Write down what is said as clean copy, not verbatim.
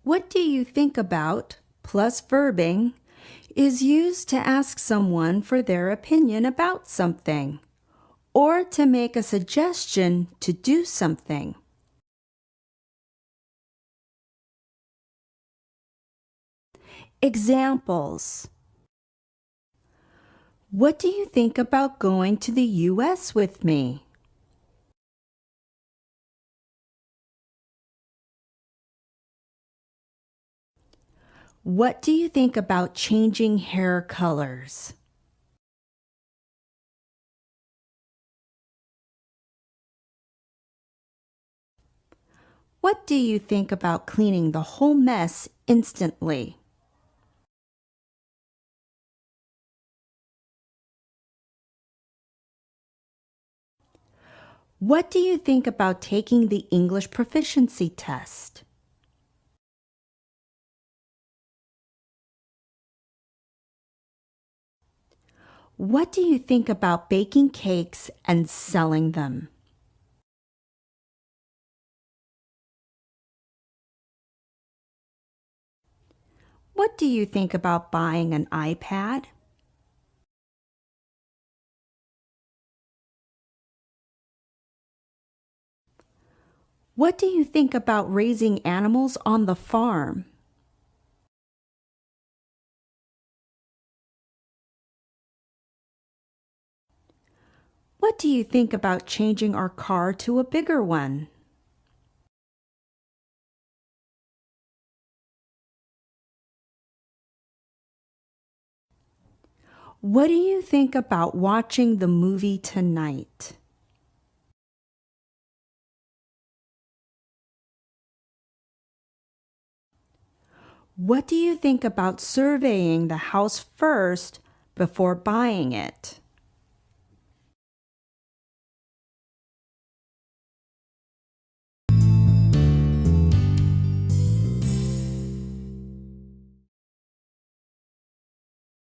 What do you think about plus verbing is used to ask someone for their opinion about something or to make a suggestion to do something. Examples. What do you think about going to the U.S. with me? What do you think about changing hair colors? What do you think about cleaning the whole mess instantly? What do you think about taking the English Proficiency test? What do you think about baking cakes and selling them? What do you think about buying an iPad? What do you think about raising animals on the farm? What do you think about changing our car to a bigger one? What do you think about watching the movie tonight? What do you think about surveying the house first before buying it?